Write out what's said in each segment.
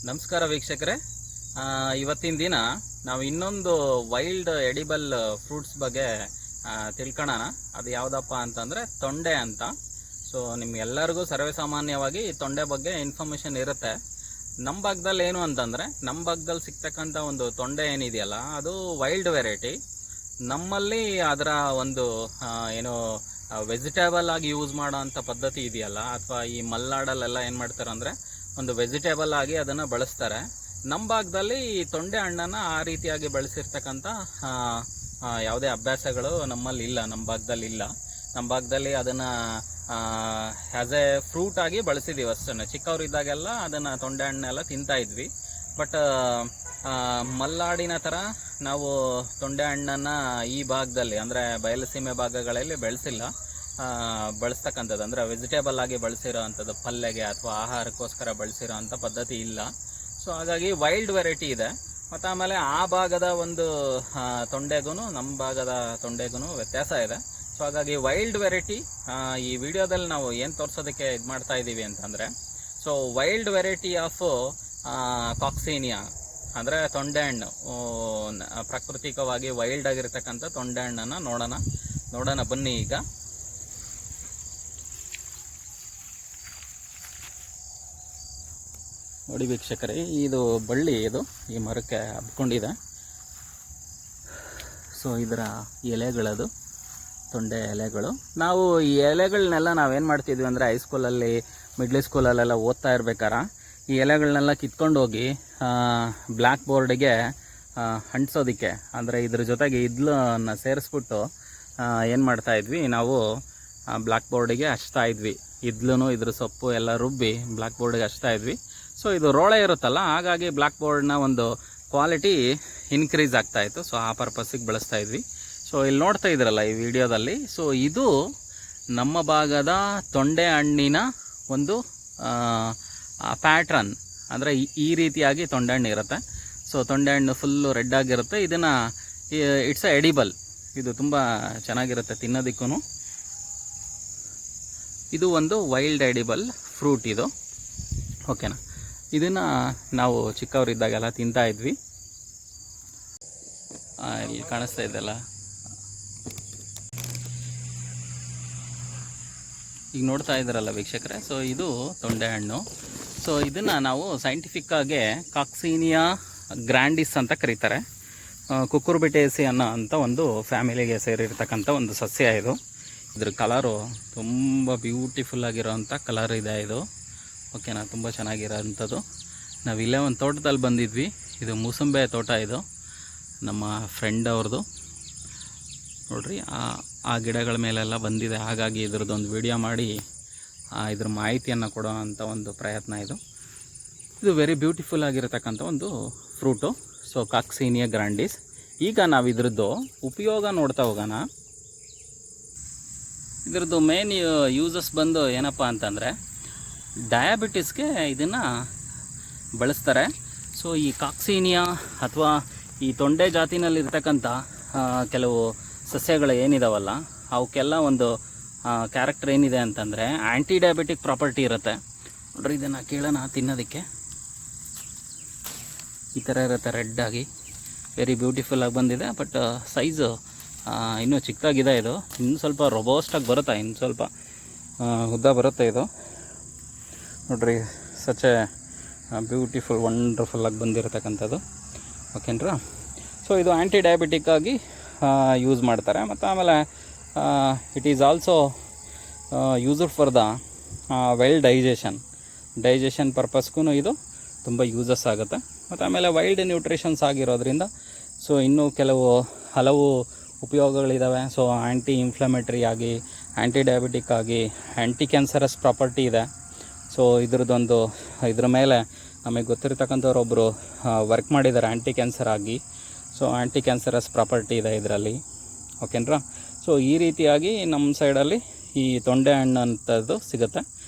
ನಮಸ್ಕಾರ ವೀಕ್ಷಕರೇ. ಇವತ್ತಿನ ದಿನ ನಾವು ಇನ್ನೊಂದು ವೈಲ್ಡ್ ಎಡಿಬಲ್ ಫ್ರೂಟ್ಸ್ ಬಗ್ಗೆ ತಿಳ್ಕೊಳ್ಳೋಣ. ಅದು ಯಾವುದಪ್ಪ ಅಂತಂದರೆ ತೊಂಡೆ ಅಂತ. ಸೊ ನಿಮ್ಗೆಲ್ಲರಿಗೂ ಸರ್ವೇ ಸಾಮಾನ್ಯವಾಗಿ ತೊಂಡೆ ಬಗ್ಗೆ ಇನ್ಫಾರ್ಮೇಷನ್ ಇರುತ್ತೆ. ನಮ್ಮ ಭಾಗದಲ್ಲಿ ಏನು ಅಂತಂದರೆ, ನಮ್ಮ ಭಾಗದಲ್ಲಿ ಸಿಗ್ತಕ್ಕಂಥ ಒಂದು ತೊಂಡೆ ಏನಿದೆಯಲ್ಲ, ಅದು ವೈಲ್ಡ್ ವೆರೈಟಿ. ನಮ್ಮಲ್ಲಿ ಅದರ ಒಂದು ಏನು ವೆಜಿಟೇಬಲ್ ಆಗಿ ಯೂಸ್ ಮಾಡೋ ಅಂಥ ಪದ್ಧತಿ ಇದೆಯಲ್ಲ, ಅಥವಾ ಈ ಮಲೆನಾಡಲ್ಲೆಲ್ಲ ಏನು ಮಾಡ್ತಾರೆ ಅಂದರೆ ಒಂದು ವೆಜಿಟೇಬಲ್ ಆಗಿ ಅದನ್ನು ಬಳಸ್ತಾರೆ. ನಮ್ಮ ಭಾಗದಲ್ಲಿ ತೊಂಡೆ ಹಣ್ಣನ್ನು ಆ ರೀತಿಯಾಗಿ ಬಳಸಿರ್ತಕ್ಕಂಥ ಯಾವುದೇ ಅಭ್ಯಾಸಗಳು ನಮ್ಮಲ್ಲಿ ಇಲ್ಲ, ನಮ್ಮ ಭಾಗದಲ್ಲಿ ಇಲ್ಲ. ನಮ್ಮ ಭಾಗದಲ್ಲಿ ಅದನ್ನು ಆ್ಯಸ್ ಎ ಫ್ರೂಟ್ ಆಗಿ ಬಳಸಿದ್ದೀವಿ ಅಷ್ಟೇ. ಚಿಕ್ಕವರಿದ್ದಾಗೆಲ್ಲ ಅದನ್ನು ತೊಂಡೆ ಹಣ್ಣೆಲ್ಲ ತಿಂತಾ ಇದ್ವಿ. ಬಟ್ ಮಲೆನಾಡಿನ ಥರ ನಾವು ತೊಂಡೆ ಹಣ್ಣನ್ನು ಈ ಭಾಗದಲ್ಲಿ ಅಂದರೆ ಬಯಲುಸೀಮೆ ಭಾಗಗಳಲ್ಲಿ ಬಳಸ್ತಕ್ಕಂಥದ್ದು, ಅಂದರೆ ವೆಜಿಟೇಬಲ್ ಆಗಿ ಬಳಸಿರೋ ಅಂಥದ್ದು, ಪಲ್ಯಗೆ ಅಥವಾ ಆಹಾರಕ್ಕೋಸ್ಕರ ಬಳಸಿರೋ ಅಂಥ ಪದ್ಧತಿ ಇಲ್ಲ. ಸೊ ಹಾಗಾಗಿ ವೈಲ್ಡ್ ವೆರೈಟಿ ಇದೆ. ಮತ್ತು ಆಮೇಲೆ ಆ ಭಾಗದ ಒಂದು ತೊಂಡೆಗೂ ನಮ್ಮ ಭಾಗದ ತೊಂಡೆಗೂ ವ್ಯತ್ಯಾಸ ಇದೆ. ಸೊ ಹಾಗಾಗಿ ವೈಲ್ಡ್ ವೆರೈಟಿ ಈ ವಿಡಿಯೋದಲ್ಲಿ ನಾವು ಏನು ತೋರಿಸೋದಕ್ಕೆ ಇದು ಮಾಡ್ತಾ ಇದ್ದೀವಿ ಅಂತಂದರೆ, ಸೊ ವೈಲ್ಡ್ ವೆರೈಟಿ ಆಫ್ ಕಾಕ್ಸೀನಿಯಾ ಅಂದರೆ ತೊಂಡೆ ಹಣ್ಣು, ಪ್ರಾಕೃತಿಕವಾಗಿ ವೈಲ್ಡ್ ಆಗಿರ್ತಕ್ಕಂಥ ತೊಂಡೆ ಹಣ್ಣನ್ನು ನೋಡೋಣ ಬನ್ನಿ. ಈಗ ನೋಡಿ ವೀಕ್ಷಕರೇ, ಇದು ಬಳ್ಳಿ, ಇದು ಈ ಮರಕ್ಕೆ ಹಬ್ಕೊಂಡಿದೆ. ಸೊ ಇದರ ಎಲೆಗಳದು ತೊಂಡೆ ಎಲೆಗಳು. ನಾವು ಈ ಎಲೆಗಳನ್ನೆಲ್ಲ ನಾವೇನು ಮಾಡ್ತಿದ್ವಿ ಅಂದರೆ, ಹೈಸ್ಕೂಲಲ್ಲಿ ಮಿಡ್ಲ್ ಸ್ಕೂಲಲ್ಲೆಲ್ಲ ಓದ್ತಾ ಇರ್ಬೇಕಾರ ಈ ಎಲೆಗಳನ್ನೆಲ್ಲ ಕಿತ್ಕೊಂಡು ಹೋಗಿ ಬ್ಲ್ಯಾಕ್ ಬೋರ್ಡಿಗೆ ಅಂಟಿಸೋದಕ್ಕೆ, ಅಂದರೆ ಇದ್ರ ಜೊತೆಗೆ ಇದ್ಲನ್ನು ಸೇರಿಸ್ಬಿಟ್ಟು ಏನು ಮಾಡ್ತಾಯಿದ್ವಿ ನಾವು, ಬ್ಲ್ಯಾಕ್ ಬೋರ್ಡಿಗೆ ಹಚ್ತಾ ಇದ್ವಿ. ಇದ್ಲೂ ಇದ್ರ ಸೊಪ್ಪು ಎಲ್ಲ ರುಬ್ಬಿ ಬ್ಲ್ಯಾಕ್ ಬೋರ್ಡಿಗೆ ಹಚ್ತಾ ಇದ್ವಿ. ಸೊ ಇದು ರೋಳೆ ಇರುತ್ತಲ್ಲ, ಹಾಗಾಗಿ ಬ್ಲ್ಯಾಕ್ ಬೋರ್ಡ್ನ ಒಂದು ಕ್ವಾಲಿಟಿ ಇನ್ಕ್ರೀಸ್ ಆಗ್ತಾಯಿತ್ತು. ಸೊ ಆ ಪರ್ಪಸ್ಸಿಗೆ ಬಳಸ್ತಾ ಇದ್ವಿ. ಸೊ ಇಲ್ಲಿ ನೋಡ್ತಾ ಇದ್ರಲ್ಲ ಈ ವಿಡಿಯೋದಲ್ಲಿ, ಸೊ ಇದು ನಮ್ಮ ಭಾಗದ ತೊಂಡೆ ಹಣ್ಣಿನ ಒಂದು ಪ್ಯಾಟ್ರನ್. ಅಂದರೆ ಈ ರೀತಿಯಾಗಿ ತೊಂಡೆ ಹಣ್ಣು ಇರುತ್ತೆ. ಸೊ ತೊಂಡೆ ಹಣ್ಣು ಫುಲ್ಲು ರೆಡ್ ಆಗಿರುತ್ತೆ. ಇದನ್ನು ಇಟ್ಸ್ ಎ ಎಡಿಬಲ್. ಇದು ತುಂಬ ಚೆನ್ನಾಗಿರುತ್ತೆ ತಿನ್ನೋದಕ್ಕೂ. ಇದು ಒಂದು ವೈಲ್ಡ್ ಎಡಿಬಲ್ ಫ್ರೂಟ್ ಇದು, ಓಕೆನಾ. ಇದನ್ನು ನಾವು ಚಿಕ್ಕವರಿದ್ದಾಗೆಲ್ಲ ತಿಂತಾ ಇದ್ವಿ. ಇಲ್ಲಿ ಕಾಣಿಸ್ತಾ ಇದ್ದಲ್ಲ, ಈಗ ನೋಡ್ತಾ ಇದ್ದಾರಲ್ಲ ವೀಕ್ಷಕರೇ, ಸೊ ಇದು ತೊಂಡೆ ಹಣ್ಣು. ಸೊ ಇದನ್ನು ನಾವು ಸೈಂಟಿಫಿಕ್ಕಾಗಿ ಕಾಕ್ಸೀನಿಯಾ ಗ್ರ್ಯಾಂಡಿಸ್ ಅಂತ ಕರೀತಾರೆ. ಕುಕುರ್ಬಿಟೇಸಿ ಅಂತ ಒಂದು ಫ್ಯಾಮಿಲಿಗೆ ಸೇರಿರ್ತಕ್ಕಂಥ ಒಂದು ಸಸ್ಯ ಇದು. ಇದ್ರ ಕಲರು ತುಂಬ ಬ್ಯೂಟಿಫುಲ್ ಆಗಿರೋವಂಥ ಕಲರ್ ಇದೆ ಇದು, ಓಕೆನಾ. ತುಂಬ ಚೆನ್ನಾಗಿರೋವಂಥದ್ದು. ನಾವಿಲ್ಲೇ ಒಂದು ತೋಟದಲ್ಲಿ ಬಂದಿದ್ವಿ. ಇದು ಮೂಸಂಬೆ ತೋಟ, ಇದು ನಮ್ಮ ಫ್ರೆಂಡ್ ಅವ್ರದ್ದು. ನೋಡ್ರಿ, ಆ ಗಿಡಗಳ ಮೇಲೆಲ್ಲ ಬಂದಿದೆ. ಹಾಗಾಗಿ ಇದ್ರದ್ದೊಂದು ವಿಡಿಯೋ ಮಾಡಿ ಇದ್ರ ಮಾಹಿತಿಯನ್ನು ಕೊಡೋ ಅಂಥ ಒಂದು ಪ್ರಯತ್ನ ಇದು. ಇದು ವೆರಿ ಬ್ಯೂಟಿಫುಲ್ ಆಗಿರತಕ್ಕಂಥ ಒಂದು ಫ್ರೂಟು. ಸೊ ಕಾಕ್ಸೀನಿಯಾ ಗ್ರ್ಯಾಂಡಿಸ್. ಈಗ ನಾವು ಇದ್ರದ್ದು ಉಪಯೋಗ ನೋಡ್ತಾ ಹೋಗೋಣ. ಇದ್ರದ್ದು ಮೇನ್ ಯೂಸಸ್ ಬಂದು ಏನಪ್ಪ ಅಂತಂದರೆ, ಡಯಾಬಿಟಿಸ್ಗೆ ಇದನ್ನು ಬಳಸ್ತಾರೆ. ಸೊ ಈ ಕಾಕ್ಸೀನಿಯಾ ಅಥವಾ ಈ ತೊಂಡೆ ಜಾತಿನಲ್ಲಿರ್ತಕ್ಕಂಥ ಕೆಲವು ಸಸ್ಯಗಳು ಏನಿದಾವಲ್ಲ, ಅವಕ್ಕೆಲ್ಲ ಒಂದು ಕ್ಯಾರೆಕ್ಟರ್ ಏನಿದೆ ಅಂತಂದರೆ ಆ್ಯಂಟಿ ಡಯಾಬಿಟಿಕ್ ಪ್ರಾಪರ್ಟಿ ಇರುತ್ತೆ. ನೋಡ್ರಿ, ಇದನ್ನು ಕೇಳೋಣ ತಿನ್ನೋದಕ್ಕೆ. ಈ ಥರ ಇರುತ್ತೆ, ರೆಡ್ಡಾಗಿ ವೆರಿ ಬ್ಯೂಟಿಫುಲ್ಲಾಗಿ ಬಂದಿದೆ. ಬಟ್ ಸೈಜು ಇನ್ನೂ ಚಿಕ್ಕದಾಗಿದೆ. ಇದು ಇನ್ನು ಸ್ವಲ್ಪ ರೊಬೋಸ್ಟಾಗಿ ಬರುತ್ತೆ, ಇನ್ನು ಸ್ವಲ್ಪ ಉದ್ದ ಬರುತ್ತೆ ಇದು. ನೋಡ್ರಿ, ಸಚ್ ಎ ಬ್ಯೂಟಿಫುಲ್ ವಂಡರ್ಫುಲ್ಲಾಗಿ ಬಂದಿರತಕ್ಕಂಥದ್ದು, ಓಕೆನ್ರಾ. ಸೊ ಇದು ಆ್ಯಂಟಿ ಡಯಾಬಿಟಿಕ್ ಆಗಿ ಯೂಸ್ ಮಾಡ್ತಾರೆ. ಮತ್ತು ಆಮೇಲೆ it is also used for the well digestion ಪರ್ಪಸ್ಗೂ ಇದು ತುಂಬ ಯೂಸಸ್ ಆಗುತ್ತೆ. ಮತ್ತು ಆಮೇಲೆ ವೈಲ್ಡ್ ನ್ಯೂಟ್ರಿಷನ್ಸ್ ಆಗಿರೋದ್ರಿಂದ ಸೊ ಇನ್ನೂ ಹಲವು ಉಪಯೋಗಗಳಿದ್ದಾವೆ. ಸೊ ಆ್ಯಂಟಿ ಇನ್ಫ್ಲಮೇಟ್ರಿ ಆಗಿ, ಆ್ಯಂಟಿ ಡಯಾಬಿಟಿಕ್ ಆಗಿ, ಆ್ಯಂಟಿ ಕ್ಯಾನ್ಸರಸ್ ಪ್ರಾಪರ್ಟಿ ಇದೆ. ಸೊ ಇದ್ರ ಮೇಲೆ ನಮಗೆ ಗೊತ್ತಿರತಕ್ಕಂಥವ್ರೊಬ್ಬರು ವರ್ಕ್ ಮಾಡಿದ್ದಾರೆ ಆ್ಯಂಟಿ ಕ್ಯಾನ್ಸರ್ ಆಗಿ. ಸೊ ಆ್ಯಂಟಿ ಕ್ಯಾನ್ಸರಸ್ ಪ್ರಾಪರ್ಟಿ ಇದೆ ಇದರಲ್ಲಿ, ಓಕೆನ್ರಾ. ಸೊ ಈ ರೀತಿಯಾಗಿ ನಮ್ಮ ಸೈಡಲ್ಲಿ ಈ ತೊಂಡೆ ಹಣ್ಣು ಅಂಥದ್ದು ಸಿಗುತ್ತೆ.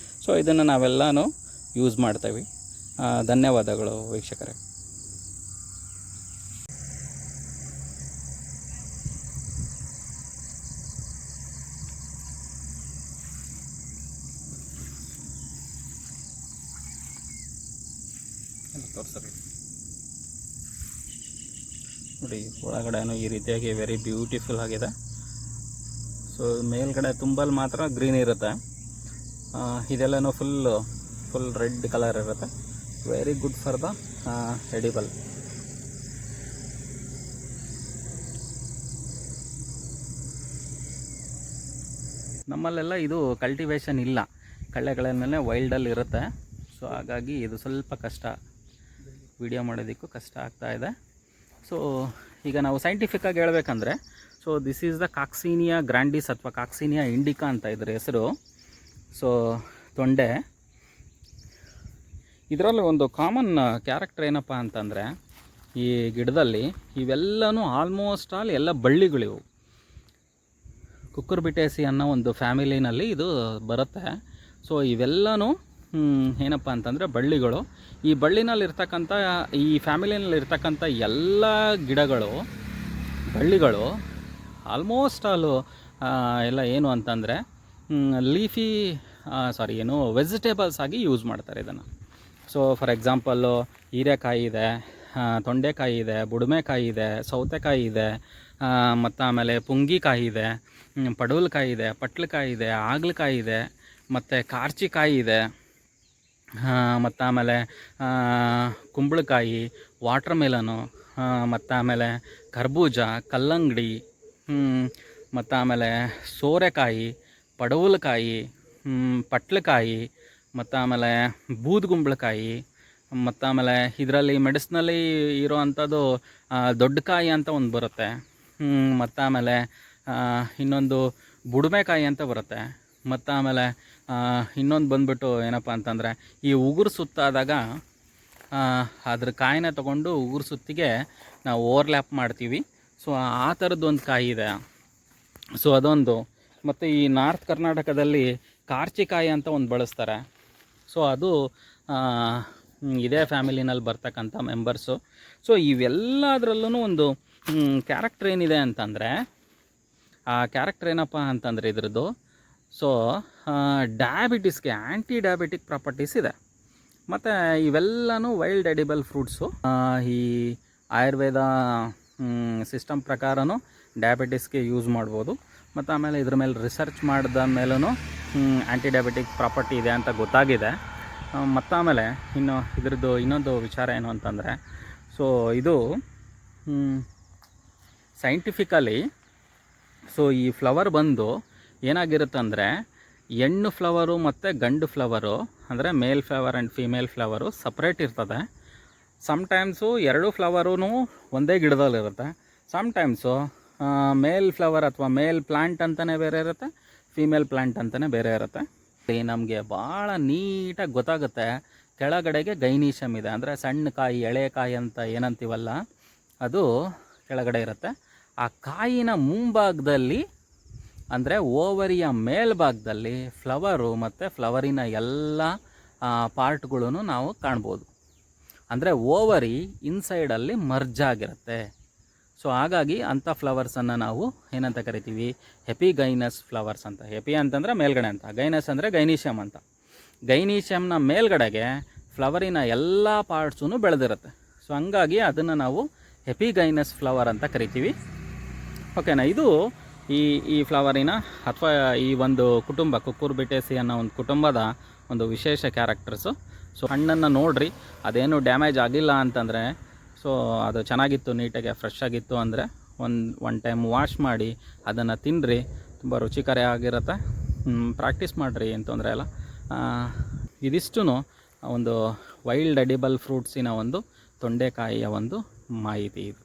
ಸೊ ಇದನ್ನು ನಾವೆಲ್ಲನೂ ಯೂಸ್ ಮಾಡ್ತೀವಿ. ಧನ್ಯವಾದಗಳು ವೀಕ್ಷಕರೇ. ತೋರಿಸ್ರಿ ನೋಡಿ, ಒಳಗಡೆನೂ ಈ ರೀತಿಯಾಗಿ ವೆರಿ ಬ್ಯೂಟಿಫುಲ್ ಆಗಿದೆ. ಸೊ ಮೇಲ್ಗಡೆ ತುಂಬಲ್ಲಿ ಮಾತ್ರ ಗ್ರೀನ್ ಇರುತ್ತೆ, ಇದೆಲ್ಲನೂ ಫುಲ್ ರೆಡ್ ಕಲರ್ ಇರುತ್ತೆ. Very good for the edible. ನಮ್ಮಲ್ಲೆಲ್ಲ ಇದು ಕಲ್ಟಿವೇಷನ್ ಇಲ್ಲ, ಕಳ್ಳೆಗಳನ್ನೆಲ್ಲ ವೈಲ್ಡಲ್ಲಿ ಇರುತ್ತೆ. ಸೊ ಹಾಗಾಗಿ ಇದು ಸ್ವಲ್ಪ ಕಷ್ಟ, ವಿಡಿಯೋ ಮಾಡೋದಕ್ಕೂ ಕಷ್ಟ ಆಗ್ತಾಯಿದೆ. ಸೊ ಈಗ ನಾವು ಸೈಂಟಿಫಿಕ್ಕಾಗಿ ಹೇಳ್ಬೇಕಂದ್ರೆ, ಸೊ ದಿಸ್ ಈಸ್ ದ ಕಾಕ್ಸಿನಿಯಾ ಗ್ರ್ಯಾಂಡಿಸ್ ಅಥವಾ ಕಾಕ್ಸಿನಿಯಾ ಇಂಡಿಕಾ ಅಂತ ಇದ್ರ ಹೆಸರು. ಸೊ ತೊಂಡೆ, ಇದರಲ್ಲಿ ಒಂದು ಕಾಮನ್ ಕ್ಯಾರೆಕ್ಟರ್ ಏನಪ್ಪ ಅಂತಂದರೆ, ಈ ಗಿಡದಲ್ಲಿ ಇವೆಲ್ಲನೂ ಆಲ್ಮೋಸ್ಟ್ ಆಲ್ ಎಲ್ಲ ಬಳ್ಳಿಗಳಿವು. ಕುಕ್ಕುರ್ಬಿಟೇಸಿ ಅನ್ನೋ ಒಂದು ಫ್ಯಾಮಿಲಿನಲ್ಲಿ ಇದು ಬರುತ್ತೆ. ಸೊ ಇವೆಲ್ಲನೂ ಏನಪ್ಪ ಅಂತಂದರೆ ಬಳ್ಳಿಗಳು. ಈ ಬಳ್ಳಿನಲ್ಲಿರ್ತಕ್ಕಂಥ, ಈ ಫ್ಯಾಮಿಲಿನಲ್ಲಿರ್ತಕ್ಕಂಥ ಎಲ್ಲ ಗಿಡಗಳು, ಬಳ್ಳಿಗಳು ಆಲ್ಮೋಸ್ಟ್ ಆಲು ಎಲ್ಲ ಏನು ಅಂತಂದರೆ ಲೀಫಿ ವೆಜಿಟೇಬಲ್ಸ್ ಆಗಿ ಯೂಸ್ ಮಾಡ್ತಾರೆ ಇದನ್ನು. ಸೊ ಫಾರ್ ಎಕ್ಸಾಂಪಲ್ಲು ಹೀರೆಕಾಯಿ ಇದೆ, ತೊಂಡೆಕಾಯಿ ಇದೆ, ಬುಡುಮೆಕಾಯಿ ಇದೆ, ಸೌತೆಕಾಯಿ ಇದೆ, ಮತ್ತು ಆಮೇಲೆ ಪುಂಗಿಕಾಯಿ ಇದೆ, ಪಡವಲಕಾಯಿ ಇದೆ, ಪಟ್ಲಕಾಯಿ ಇದೆ, ಹಾಗಲಕಾಯಿ ಇದೆ, ಮತ್ತು ಕಾರ್ಚಿಕಾಯಿ ಇದೆ, ಮತ್ತು ಆಮೇಲೆ ಕುಂಬಳಕಾಯಿ, ವಾಟರ್ ಮೆಲನು, ಮತ್ತು ಆಮೇಲೆ ಕರ್ಬೂಜ, ಕಲ್ಲಂಗಡಿ, ಮತ್ತು ಆಮೇಲೆ ಸೋರೆಕಾಯಿ, ಪಡವಲಕಾಯಿ, ಪಟ್ಲಕಾಯಿ, ಮತ್ತು ಆಮೇಲೆ ಬೂದುಗುಂಬಳಕಾಯಿ, ಮತ್ತು ಆಮೇಲೆ ಇದರಲ್ಲಿ ಮೆಡಿಸ್ನಲ್ಲಿ ಇರೋವಂಥದ್ದು ದೊಡ್ಡ ಕಾಯಿ ಅಂತ ಒಂದು ಬರುತ್ತೆ. ಮತ್ತು ಆಮೇಲೆ ಇನ್ನೊಂದು ಬುಡುಮೆಕಾಯಿ ಅಂತ ಬರುತ್ತೆ. ಮತ್ತು ಆಮೇಲೆ ಇನ್ನೊಂದು ಬಂದ್ಬಿಟ್ಟು ಏನಪ್ಪ ಅಂತಂದರೆ, ಈ ಉಗುರು ಸುತ್ತಾದಾಗ ಅದ್ರ ಕಾಯಿನ ತೊಗೊಂಡು ಉಗುರು ಸುತ್ತಿಗೆ ನಾವು ಓವರ್ಲ್ಯಾಪ್ ಮಾಡ್ತೀವಿ. ಸೊ ಆ ಥರದ್ದೊಂದು ಕಾಯಿ ಇದೆ. ಸೊ ಅದೊಂದು. ಮತ್ತು ಈ ನಾರ್ತ್ ಕರ್ನಾಟಕದಲ್ಲಿ ಕಾರ್ಚಿಕಾಯಿ ಅಂತ ಒಂದು ಬಳಸ್ತಾರೆ. ಸೊ ಅದು ಇದೇ ಫ್ಯಾಮಿಲಿನಲ್ಲಿ ಬರ್ತಕ್ಕಂಥ ಮೆಂಬರ್ಸು. ಸೊ ಇವೆಲ್ಲದರಲ್ಲೂ ಒಂದು ಕ್ಯಾರೆಕ್ಟರ್ ಏನಿದೆ ಅಂತಂದರೆ, ಆ ಕ್ಯಾರೆಕ್ಟರ್ ಏನಪ್ಪ ಅಂತಂದರೆ ಇದ್ರದ್ದು, ಸೊ ಡಯಾಬಿಟಿಸ್ಗೆ ಆ್ಯಂಟಿ ಡಯಾಬಿಟಿಕ್ ಪ್ರಾಪರ್ಟೀಸ್ ಇದೆ. ಮತ್ತು ಇವೆಲ್ಲನೂ ವೈಲ್ಡ್ ಎಡಿಬಲ್ ಫ್ರೂಟ್ಸು. ಈ ಆಯುರ್ವೇದ ಸಿಸ್ಟಮ್ ಪ್ರಕಾರನೂ ಡಯಾಬಿಟಿಸ್ಗೆ ಯೂಸ್ ಮಾಡ್ಬೋದು. ಮತ್ತು ಆಮೇಲೆ ಇದ್ರ ಮೇಲೆ ರಿಸರ್ಚ್ ಮಾಡಿದ ಮೇಲೂ ಆ್ಯಂಟಿ ಡಯಾಬಿಟಿಕ್ ಪ್ರಾಪರ್ಟಿ ಇದೆ ಅಂತ ಗೊತ್ತಾಗಿದೆ. ಮತ್ತು ಆಮೇಲೆ ಇದ್ರದ್ದು ಇನ್ನೊಂದು ವಿಚಾರ ಏನು ಅಂತಂದರೆ, ಸೊ ಇದು ಸೈಂಟಿಫಿಕಲಿ, ಸೊ ಈ ಫ್ಲವರ್ ಬಂದು ಏನಾಗಿರುತ್ತಂದರೆ, ಹೆಣ್ಣು ಫ್ಲವರು ಮತ್ತು ಗಂಡು ಫ್ಲವರು, ಅಂದರೆ male flower and female flower separate ಇರ್ತದೆ. ಸಮ್ಟೈಮ್ಸು ಎರಡು ಫ್ಲವರೂ ಒಂದೇ ಗಿಡದಲ್ಲಿರುತ್ತೆ. ಸಮ್ಟೈಮ್ಸು ಮೇಲ್ ಫ್ಲವರ್ ಅಥವಾ ಮೇಲ್ ಪ್ಲ್ಯಾಂಟ್ ಅಂತಲೇ ಬೇರೆ ಇರುತ್ತೆ, ಫೀಮೇಲ್ ಪ್ಲ್ಯಾಂಟ್ ಅಂತಲೇ ಬೇರೆ ಇರುತ್ತೆ. ನಮಗೆ ಭಾಳ ನೀಟಾಗಿ ಗೊತ್ತಾಗುತ್ತೆ, ಕೆಳಗಡೆಗೆ ಗೈನೀಷಮ್ ಇದೆ, ಅಂದರೆ ಸಣ್ಣ ಕಾಯಿ, ಎಳೆ ಕಾಯಿ ಅಂತ ಏನಂತೀವಲ್ಲ, ಅದು ಕೆಳಗಡೆ ಇರುತ್ತೆ. ಆ ಕಾಯಿನ ಮುಂಭಾಗದಲ್ಲಿ, ಅಂದರೆ ಓವರಿಯ ಮೇಲ್ಭಾಗದಲ್ಲಿ ಫ್ಲವರು ಮತ್ತು ಫ್ಲವರಿನ ಎಲ್ಲ ಪಾರ್ಟ್ಗಳೂ ನಾವು ಕಾಣ್ಬೋದು. ಅಂದರೆ ಓವರಿ ಇನ್ಸೈಡಲ್ಲಿ ಮರ್ಜ್ ಆಗಿರುತ್ತೆ. ಸೊ ಹಾಗಾಗಿ ಅಂಥ ಫ್ಲವರ್ಸನ್ನು ನಾವು ಏನಂತ ಕರಿತೀವಿ, ಹೆಪಿಗೈನಸ್ ಫ್ಲವರ್ಸ್ ಅಂತ. ಹೆಪಿ ಅಂತಂದರೆ ಮೇಲ್ಗಡೆ ಅಂತ, ಗೈನಸ್ ಅಂದರೆ ಗೈನೀಷಿಯಮ್ ಅಂತ. ಗೈನೀಷಿಯಮ್ನ ಮೇಲ್ಗಡೆಗೆ ಫ್ಲವರಿನ ಎಲ್ಲ ಪಾರ್ಟ್ಸೂ ಬೆಳೆದಿರುತ್ತೆ. ಸೊ ಹಂಗಾಗಿ ಅದನ್ನು ನಾವು ಹೆಪಿಗೈನಸ್ ಫ್ಲವರ್ ಅಂತ ಕರಿತೀವಿ. ಓಕೆನಾ. ಇದು ಈ ಫ್ಲವರಿನ ಅಥವಾ ಈ ಒಂದು ಕುಟುಂಬ, ಕುಕ್ಕುರ್ಬಿಟೇಸಿ ಅನ್ನೋ ಒಂದು ಕುಟುಂಬದ ಒಂದು ವಿಶೇಷ ಕ್ಯಾರೆಕ್ಟರ್ಸು. ಸೊ ಹಣ್ಣನ್ನು ನೋಡಿರಿ, ಅದೇನು ಡ್ಯಾಮೇಜ್ ಆಗಿಲ್ಲ ಅಂತಂದರೆ, ಸೊ ಅದು ಚೆನ್ನಾಗಿತ್ತು, ನೀಟಾಗಿ ಫ್ರೆಶ್ ಆಗಿತ್ತು ಅಂದರೆ ಒನ್ ಟೈಮ್ ವಾಶ್ ಮಾಡಿ ಅದನ್ನು ತಿನ್ನಿರಿ, ತುಂಬ ರುಚಿಕರ ಪ್ರಾಕ್ಟೀಸ್ ಮಾಡಿರಿ, ಏನು ತೊಂದರೆ ಇಲ್ಲ. ಇದಿಷ್ಟು ಒಂದು ವೈಲ್ಡ್ ಎಡಿಬಲ್ ಫ್ರೂಟ್ಸಿನ ಒಂದು ತೊಂಡೆಕಾಯಿಯ ಒಂದು ಮಾಹಿತಿ ಇದು.